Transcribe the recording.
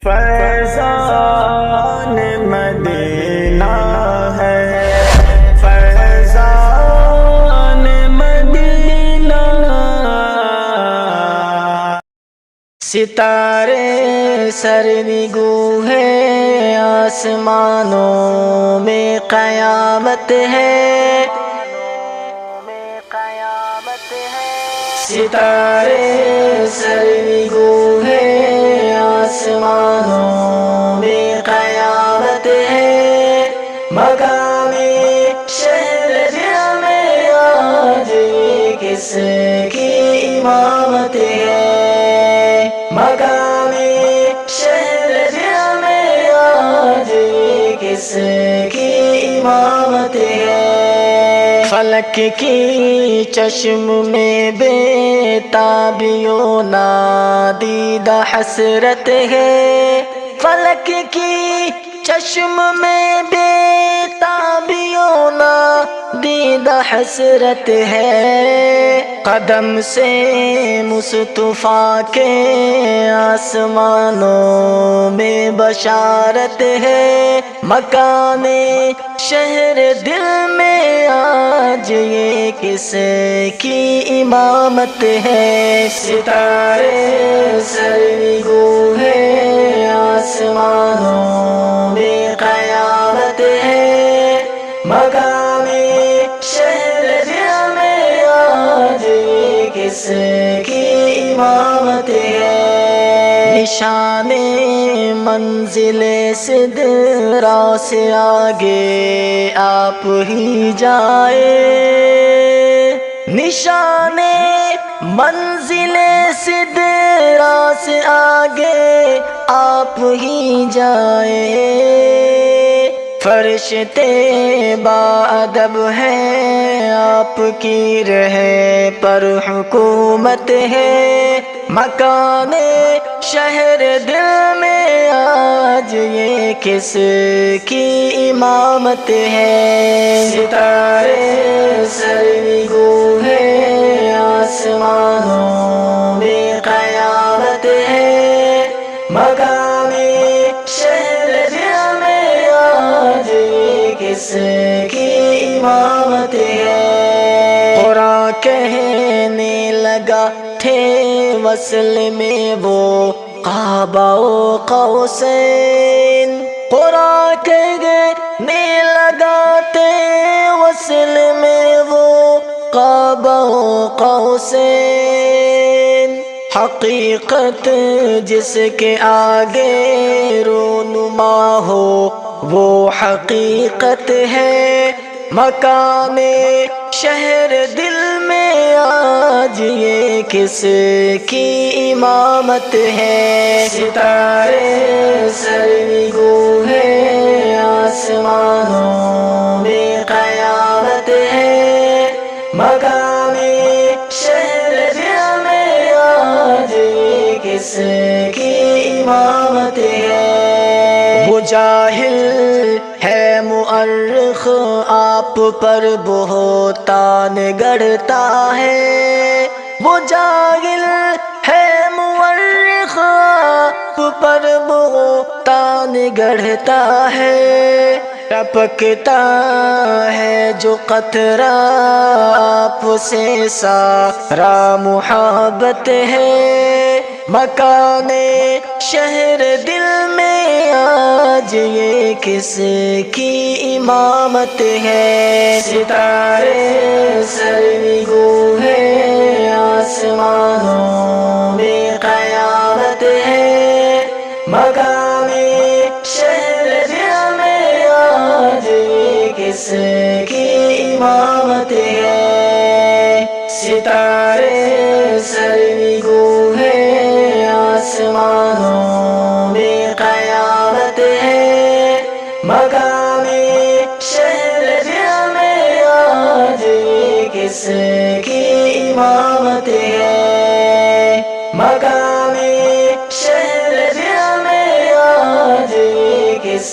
فیضان مدینہ ہے، فیضان مدینہ، ستارے سرنگو ہے، آسمانوں میں قیامت ہے، ستارے سرنگو ہے، آسمانوں میں قیامت ہے، مقام شہر دل میں آج کس کی امامت ہے، مقام شہر دل میں آج کس کی امامت ہے، فلک کی چشم میں بے تابیوں نادیدہ حسرت ہے، فلک کی چشم میں بے تابیوں نادیدہ حسرت ہے، قدم سے مصطفیٰ کے آسمانوں میں بشارت ہے، مکان شہر دل میں آج یہ کس کی امامت ہے، ستارے سرنگو ہے، آسمانوں میں قیامت ہے، مقام شہر دل میں آج کس کی امامت ہے، نشان منزل سدرا سے آگے آپ ہی جائے، نشان منزل سدرا سے آگے آپ ہی جائے، فرشتے باادب ہیں آپ کی رہ پر حکومت ہے، مکان شہر دل میں آج یہ کس کی امامت ہے، ستارے سرنگو ہے، آسمانوں میں قیامت ہے، مقام شہر دل میں آج کس کی امامت ہے، قرآن کہنے لگا تھے وصل میں وہ قاب و قوسین، قرآن کہنے لگا تھے وصل میں وہ قاب و قوسین، حقیقت جس کے آگے رونما ہو وہ حقیقت ہے، مقام شہر دل میں آج یہ کس کی امامت ہے، ستارے سرنگو ہے، آسمانوں میں قیامت ہے، مقام شہر دل میں آج کس کی امامت ہے، وہ جاہل ہے مؤرخ آپ پر بہتان گڑھتا ہے، وہ جاہل ہے مؤرخ آپ پر بہتان گڑھتا ہے، ٹپکتا ہے جو قطرہ آپ سے سارا محبت ہے، مکان شہر دل میں آج یہ کس کی امامت ہے، ستارے سرنگو ہے، آسمانوں میں قیامت ہے، مقام شہر دل میں آج کس کی امامت ہے، ستارے سرنگو ہے، آسمانوں میں قیامت ہے، مقام شہر دل میں آج کس کی امامت ہے، مقام شہر دل میں آج کس